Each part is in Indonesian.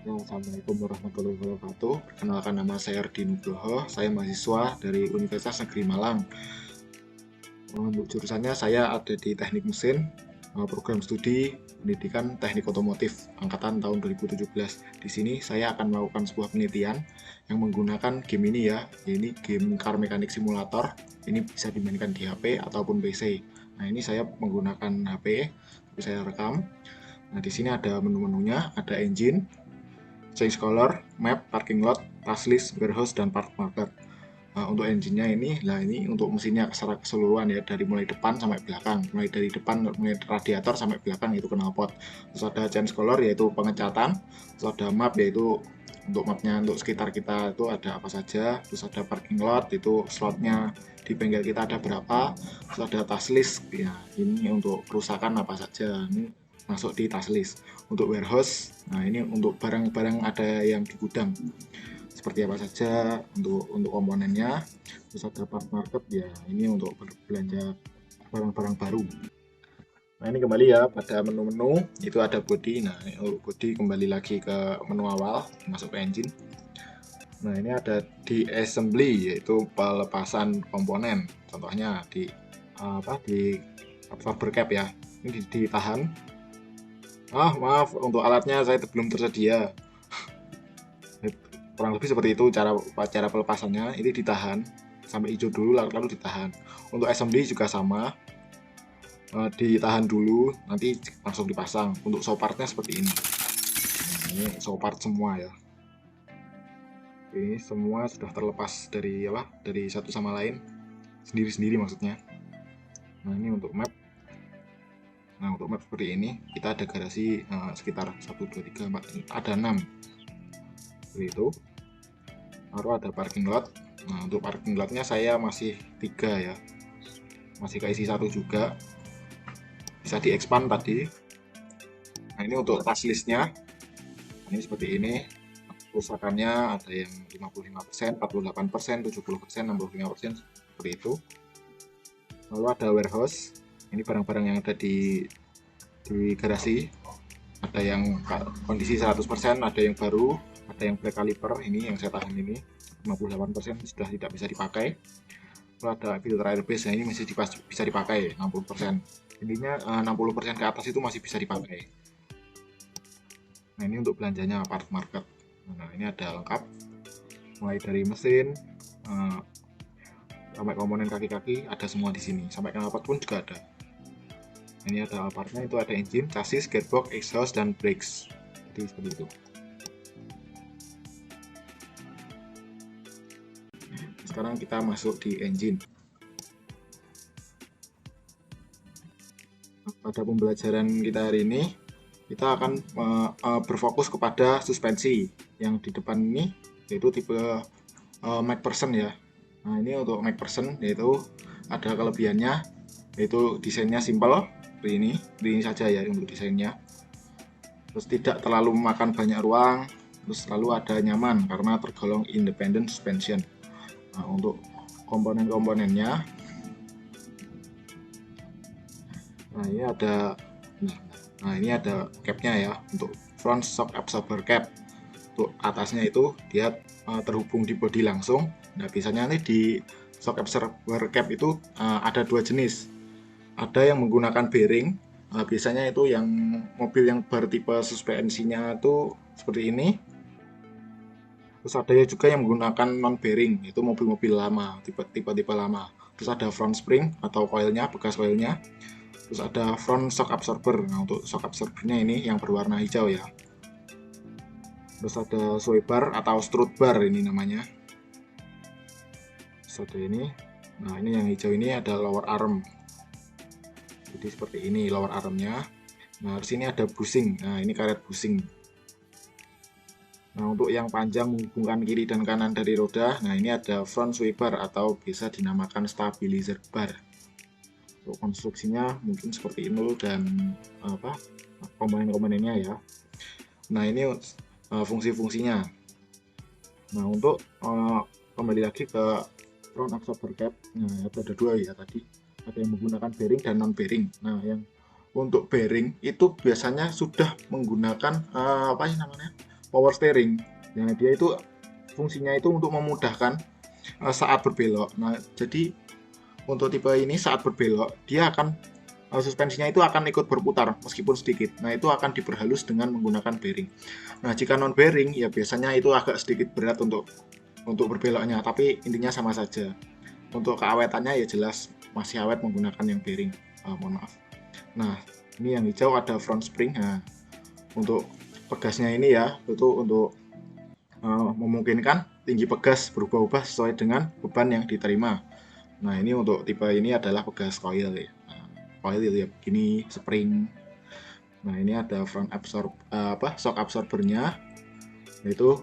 Ya, Assalamualaikum warahmatullahi wabarakatuh. Perkenalkan, nama saya Ardi Nugroho. Saya mahasiswa dari Universitas Negeri Malang. Untuk jurusannya saya ada di Teknik Mesin, program studi pendidikan Teknik Otomotif angkatan tahun 2017. Di sini saya akan melakukan sebuah penelitian yang menggunakan game ini ya. Ini game Car Mechanic Simulator. Ini bisa dimainkan di HP ataupun PC. Nah, ini saya menggunakan HP, tapi saya rekam. Nah, di sini ada menu-menunya, ada engine, change color, map, parking lot, task list, warehouse, dan part market. Nah, untuk engine-nya ini, nah ini untuk mesinnya secara keseluruhan ya, dari mulai depan sampai belakang, mulai dari depan, mulai radiator sampai belakang itu knalpot. Terus ada change color yaitu pengecatan, terus ada map yaitu untuk mapnya untuk sekitar kita itu ada apa saja, terus ada parking lot itu slotnya di bengkel kita ada berapa, terus ada task list ya ini untuk kerusakan apa saja, ini masuk di task list. Untuk warehouse, nah ini untuk barang-barang ada yang di gudang seperti apa saja untuk komponennya. Terus ada part market ya, ini untuk belanja barang-barang baru. Nah, ini kembali ya pada menu-menu itu ada body. Nah, untuk body kembali lagi ke menu awal, masuk ke engine. Nah, ini ada di assembly yaitu pelepasan komponen. Contohnya di di absorber cap ya. Ini ditahan. Maaf, untuk alatnya saya belum tersedia. Kurang lebih seperti itu cara pelepasannya. Ini ditahan sampai hijau dulu lalu ditahan. Untuk assembly juga sama, ditahan dulu nanti langsung dipasang. Untuk show partnya seperti ini. Nah, ini show part semua ya. Ini semua sudah terlepas dari satu sama lain, sendiri-sendiri maksudnya. Nah, ini untuk map. Nah, untuk map seperti ini kita ada garasi sekitar 1 2 3 4 ada 6 seperti itu. Lalu ada parking lot. Nah, untuk parking lotnya saya masih 3 ya, masih keisi 1 juga, bisa di expand tadi. Nah, ini untuk task listnya, ini seperti ini. Kerusakannya ada yang 55%, 48%, 70%, 65%, seperti itu. Lalu ada warehouse, ini barang-barang yang ada di garasi, ada yang kondisi 100%, ada yang baru, ada yang black caliper, ini yang saya tahan ini 58% sudah tidak bisa dipakai. Lalu ada filter airbase, ini masih bisa dipakai 60%. Intinya 60% ke atas itu masih bisa dipakai. Nah, ini untuk belanjanya part market. Nah, ini ada lengkap mulai dari mesin sampai komponen kaki-kaki ada semua di sini, sampai knalpot pun juga ada. Ini ada partnya, itu ada engine, chassis, gearbox, exhaust, dan brakes. Jadi seperti itu. Sekarang kita masuk di engine. Pada pembelajaran kita hari ini kita akan berfokus kepada suspensi yang di depan ini, yaitu tipe McPherson ya. Nah, ini untuk McPherson yaitu ada kelebihannya, yaitu desainnya simple seperti ini saja ya untuk desainnya. Terus tidak terlalu memakan banyak ruang, terus selalu ada nyaman karena tergolong independent suspension. Nah, untuk komponen-komponennya, nah ini ada capnya ya, untuk front shock absorber cap. Untuk atasnya itu dia terhubung di bodi langsung. Nah, biasanya nih di shock absorber cap itu ada 2 jenis. Ada yang menggunakan bearing, biasanya itu yang mobil yang bertipe suspensinya itu seperti ini. Terus ada juga yang menggunakan non bearing, itu mobil-mobil lama, tipe-tipe lama. Terus ada front spring atau coilnya, bekas coilnya. Terus ada front shock absorber. Nah, untuk shock absorbernya ini yang berwarna hijau ya. Terus ada sway bar atau strut bar ini namanya. Terus ada ini. Nah, ini yang hijau ini ada lower arm. Jadi seperti ini lower armnya. Nah, di sini ada bushing. Nah, ini karet bushing. Nah, untuk yang panjang menghubungkan kiri dan kanan dari roda, nah ini ada front sway bar atau bisa dinamakan stabilizer bar. Untuk konstruksinya mungkin seperti ini dan komponen-komponennya ya. Nah, ini fungsi-fungsinya. Nah, untuk kembali lagi ke front absorber cap, nah ada 2 ya tadi. Ada yang menggunakan bearing dan non bearing. Nah, yang untuk bearing itu biasanya sudah menggunakan apa namanya? power steering. Nah, dia itu fungsinya itu untuk memudahkan saat berbelok. Nah, jadi untuk tipe ini saat berbelok dia akan suspensinya itu akan ikut berputar meskipun sedikit. Nah, itu akan diperhalus dengan menggunakan bearing. Nah, jika non bearing ya biasanya itu agak sedikit berat untuk berbeloknya, tapi intinya sama saja. Untuk keawetannya ya jelas masih awet menggunakan yang bearing. Mohon maaf. Nah, ini yang hijau ada front spring. Nah, untuk pegasnya ini ya itu untuk memungkinkan tinggi pegas berubah-ubah sesuai dengan beban yang diterima. Nah, ini untuk tipe ini adalah pegas coil ya. Nah, coil ya begini, spring. Nah, ini ada front shock absorbernya, yaitu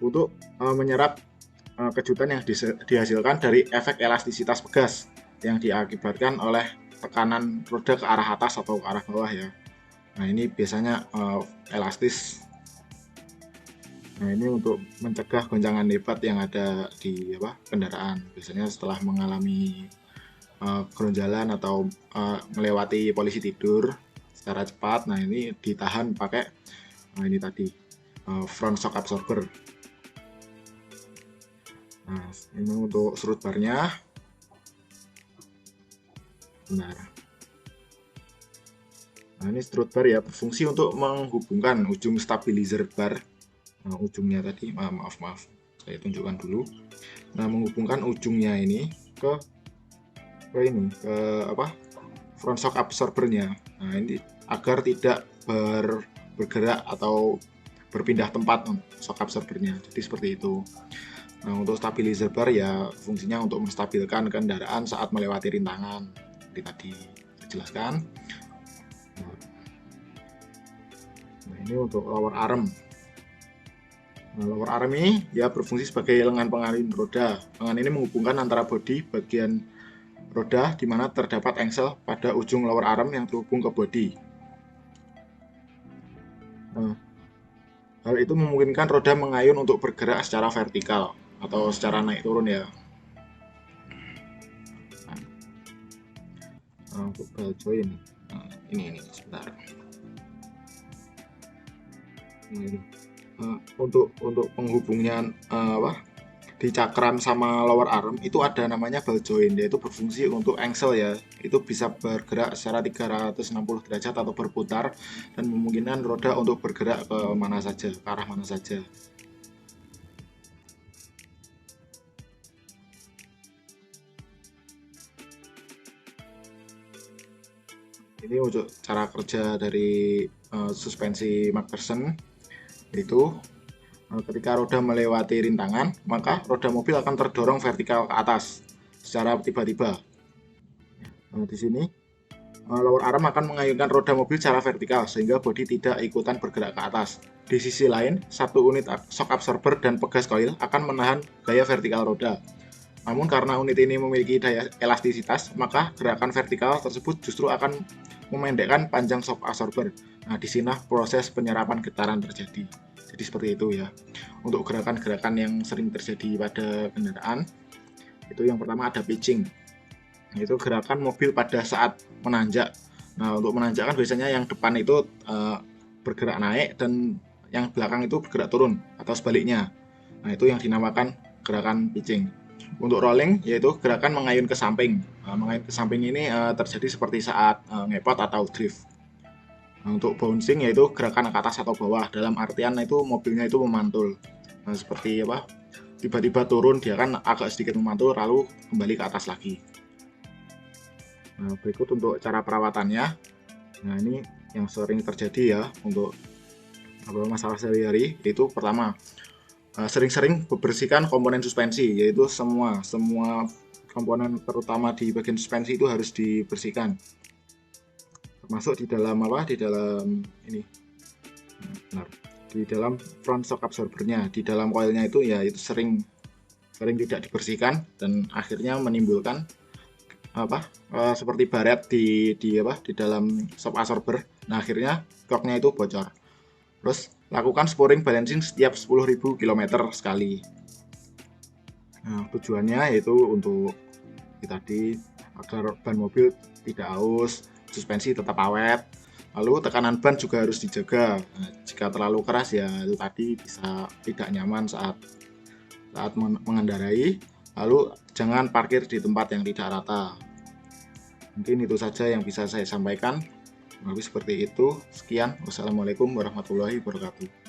untuk menyerap kejutan yang dihasilkan dari efek elastisitas pegas yang diakibatkan oleh tekanan roda ke arah atas atau ke arah bawah ya. Nah, ini biasanya elastis. Nah, ini untuk mencegah goncangan hebat yang ada di kendaraan. Biasanya setelah mengalami keronjalan atau melewati polisi tidur secara cepat. Nah, ini ditahan pakai ini tadi front shock absorber. Nah, ini untuk strut barnya. Benar. Nah, ini strut bar ya berfungsi untuk menghubungkan ujung stabilizer bar. Nah, ujungnya tadi maaf saya tunjukkan dulu. Nah, menghubungkan ujungnya ini ke front shock absorbernya. Nah, ini agar tidak bergerak atau berpindah tempat shock absorbernya. Jadi seperti itu. Nah, untuk stabilizer bar ya fungsinya untuk menstabilkan kendaraan saat melewati rintangan. Seperti tadi saya jelaskan. Nah, ini untuk lower arm. Nah, lower arm ini ya berfungsi sebagai lengan pengalin roda. Lengan ini menghubungkan antara bodi bagian roda di mana terdapat engsel pada ujung lower arm yang terhubung ke bodi. Nah, hal itu memungkinkan roda mengayun untuk bergerak secara vertikal atau secara naik turun ya. Nah, untuk ball joint, nah, ini sebentar. Ini. Untuk penghubungnya di cakram sama lower arm itu ada namanya ball joint, yaitu berfungsi untuk engsel ya, itu bisa bergerak secara 360 derajat atau berputar dan memungkinkan roda untuk bergerak ke mana saja, ke arah mana saja. Ini untuk cara kerja dari suspensi McPherson, itu ketika roda melewati rintangan, maka roda mobil akan terdorong vertikal ke atas secara tiba-tiba. Nah, di sini lower arm akan mengayunkan roda mobil secara vertikal sehingga bodi tidak ikutan bergerak ke atas. Di sisi lain, satu unit shock absorber dan pegas coil akan menahan gaya vertikal roda. Namun karena unit ini memiliki daya elastisitas, maka gerakan vertikal tersebut justru akan memendekkan panjang shock absorber. Nah, di sini proses penyerapan getaran terjadi. Jadi seperti itu ya. Untuk gerakan-gerakan yang sering terjadi pada kendaraan, itu yang pertama ada pitching. Itu gerakan mobil pada saat menanjak. Nah, untuk menanjak kan biasanya yang depan itu bergerak naik dan yang belakang itu bergerak turun atau sebaliknya. Nah, itu yang dinamakan gerakan pitching. Untuk rolling yaitu gerakan mengayun ke samping. Mengayun ke samping ini terjadi seperti saat ngepot atau drift. Nah, untuk bouncing yaitu gerakan ke atas atau bawah, dalam artian itu mobilnya itu memantul. Nah, seperti tiba-tiba turun, dia kan agak sedikit memantul lalu kembali ke atas lagi. Nah, berikut untuk cara perawatannya. Nah, ini yang sering terjadi ya untuk masalah sehari-hari. Itu pertama, sering-sering bersihkan komponen suspensi, yaitu semua komponen terutama di bagian suspensi itu harus dibersihkan. Termasuk di dalam ini. Benar. Di dalam front shock absorbernya, di dalam coilnya itu ya itu sering tidak dibersihkan dan akhirnya menimbulkan seperti baret di dalam shock absorber. Nah, akhirnya cocknya itu bocor. Terus lakukan sporing balancing setiap 10.000 km sekali. Nah, tujuannya yaitu untuk tadi agar ban mobil tidak aus, suspensi tetap awet, Lalu tekanan ban juga harus dijaga. Nah, jika terlalu keras ya itu tadi bisa tidak nyaman saat mengendarai. Lalu jangan parkir di tempat yang tidak rata. Mungkin itu saja yang bisa saya sampaikan. Lebih seperti itu. Sekian. Wassalamualaikum warahmatullahi wabarakatuh.